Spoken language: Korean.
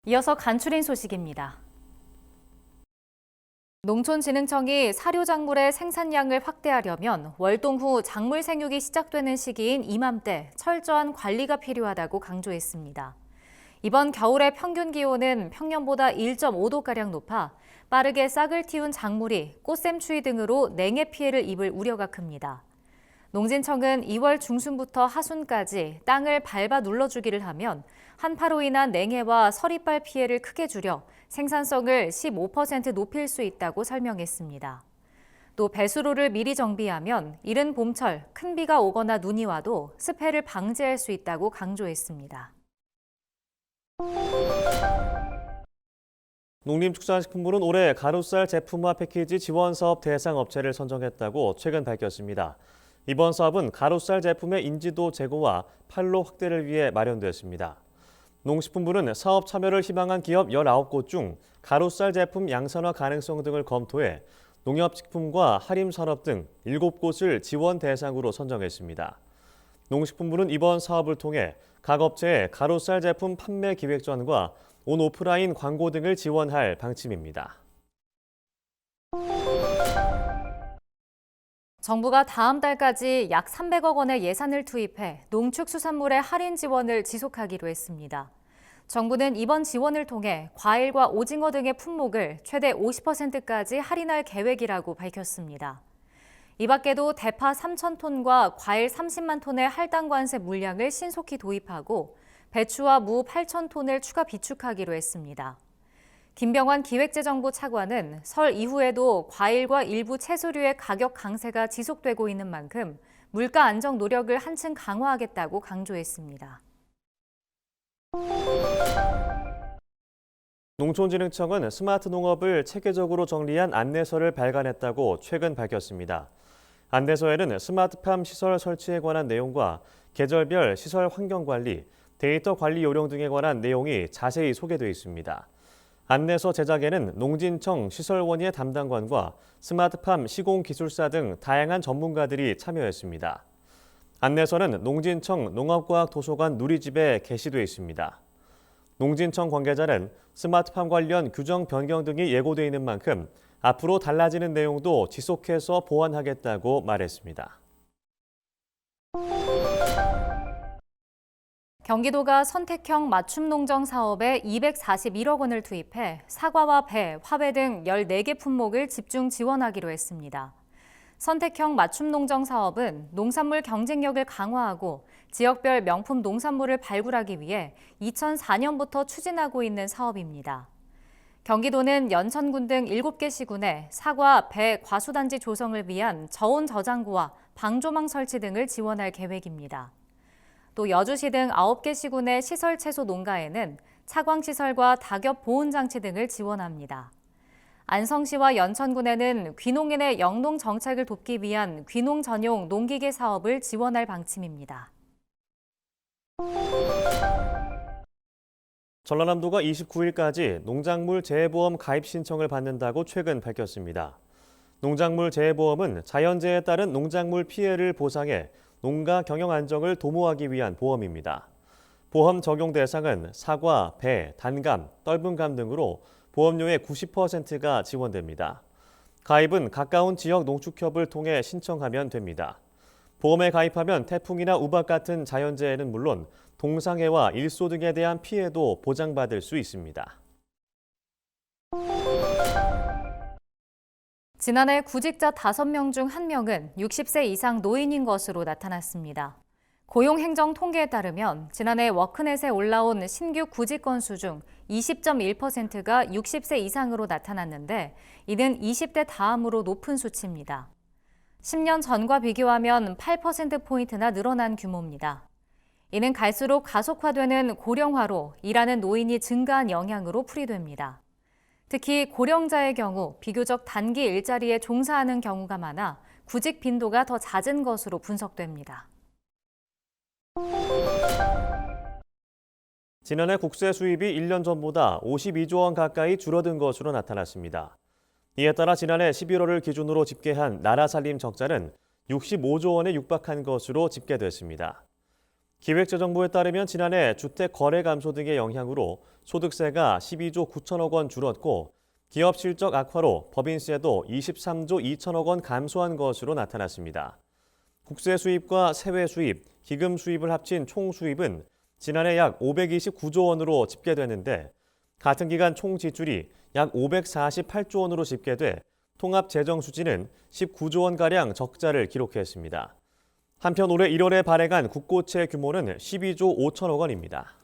이어서 간추린 소식입니다. 농촌진흥청이 사료작물의 생산량을 확대하려면 월동 후 작물 생육이 시작되는 시기인 이맘때 철저한 관리가 필요하다고 강조했습니다. 이번 겨울의 평균 기온은 평년보다 1.5도가량 높아 빠르게 싹을 틔운 작물이 꽃샘추위 등으로 냉해 피해를 입을 우려가 큽니다. 농진청은 2월 중순부터 하순까지 땅을 밟아 눌러주기를 하면 한파로 인한 냉해와 서리빨 피해를 크게 줄여 생산성을 15% 높일 수 있다고 설명했습니다. 또 배수로를 미리 정비하면 이른 봄철 큰 비가 오거나 눈이 와도 습해를 방지할 수 있다고 강조했습니다. 농림축산식품부는 올해 가루쌀 제품화 패키지 지원 사업 대상 업체를 선정했다고 최근 밝혔습니다. 이번 사업은 가루쌀 제품의 인지도 제고와 판로 확대를 위해 마련됐습니다. 농식품부는 사업 참여를 희망한 기업 19곳 중 가루쌀 제품 양산화 가능성 등을 검토해 농협식품과 하림산업 등 7곳을 지원 대상으로 선정했습니다. 농식품부는 이번 사업을 통해 각 업체의 가루쌀 제품 판매 기획전과 온 오프라인 광고 등을 지원할 방침입니다. 정부가 다음 달까지 약 300억 원의 예산을 투입해 농축수산물의 할인 지원을 지속하기로 했습니다. 정부는 이번 지원을 통해 과일과 오징어 등의 품목을 최대 50%까지 할인할 계획이라고 밝혔습니다. 이 밖에도 대파 3,000톤과 과일 30만 톤의 할당 관세 물량을 신속히 도입하고 배추와 무 8,000톤을 추가 비축하기로 했습니다. 김병환 기획재정부 차관은 설 이후에도 과일과 일부 채소류의 가격 강세가 지속되고 있는 만큼 물가 안정 노력을 한층 강화하겠다고 강조했습니다. 농촌진흥청은 스마트 농업을 체계적으로 정리한 안내서를 발간했다고 최근 밝혔습니다. 안내서에는 스마트팜 시설 설치에 관한 내용과 계절별 시설 환경 관리, 데이터 관리 요령 등에 관한 내용이 자세히 소개되어 있습니다. 안내서 제작에는 농진청 시설원예 담당관과 스마트팜 시공기술사 등 다양한 전문가들이 참여했습니다. 안내서는 농진청 농업과학도서관 누리집에 게시돼 있습니다. 농진청 관계자는 스마트팜 관련 규정 변경 등이 예고돼 있는 만큼 앞으로 달라지는 내용도 지속해서 보완하겠다고 말했습니다. 경기도가 선택형 맞춤 농정 사업에 241억 원을 투입해 사과와 배, 화배 등 14개 품목을 집중 지원하기로 했습니다. 선택형 맞춤 농정 사업은 농산물 경쟁력을 강화하고 지역별 명품 농산물을 발굴하기 위해 2004년부터 추진하고 있는 사업입니다. 경기도는 연천군 등 7개 시군에 사과, 배, 과수단지 조성을 위한 저온 저장고와 방조망 설치 등을 지원할 계획입니다. 또 여주시 등 9개 시군의 시설 채소 농가에는 차광시설과 낙엽 보온 장치 등을 지원합니다. 안성시와 연천군에는 귀농인의 영농 정착을 돕기 위한 귀농 전용 농기계 사업을 지원할 방침입니다. 전라남도가 29일까지 농작물 재해보험 가입 신청을 받는다고 최근 밝혔습니다. 농작물 재해보험은 자연재해에 따른 농작물 피해를 보상해 농가 경영 안정을 도모하기 위한 보험입니다. 보험 적용 대상은 사과, 배, 단감, 떫은감 등으로 보험료의 90%가 지원됩니다. 가입은 가까운 지역 농축협을 통해 신청하면 됩니다. 보험에 가입하면 태풍이나 우박 같은 자연재해는 물론 동상해와 일소 등에 대한 피해도 보장받을 수 있습니다. 지난해 구직자 5명 중 1명은 60세 이상 노인인 것으로 나타났습니다. 고용행정 통계에 따르면 지난해 워크넷에 올라온 신규 구직 건수 중 20.1%가 60세 이상으로 나타났는데 이는 20대 다음으로 높은 수치입니다. 10년 전과 비교하면 8%포인트나 늘어난 규모입니다. 이는 갈수록 가속화되는 고령화로 일하는 노인이 증가한 영향으로 풀이됩니다. 특히 고령자의 경우 비교적 단기 일자리에 종사하는 경우가 많아 구직 빈도가 더 잦은 것으로 분석됩니다. 지난해 국세 수입이 1년 전보다 52조 원 가까이 줄어든 것으로 나타났습니다. 이에 따라 지난해 11월을 기준으로 집계한 나라 살림 적자는 65조 원에 육박한 것으로 집계됐습니다. 기획재정부에 따르면 지난해 주택 거래 감소 등의 영향으로 소득세가 12조 9천억 원 줄었고 기업 실적 악화로 법인세도 23조 2천억 원 감소한 것으로 나타났습니다. 국세 수입과 세외 수입, 기금 수입을 합친 총 수입은 지난해 약 529조 원으로 집계됐는데 같은 기간 총 지출이 약 548조 원으로 집계돼 통합 재정 수지는 19조 원가량 적자를 기록했습니다. 한편 올해 1월에 발행한 국고채 규모는 12조 5천억 원입니다.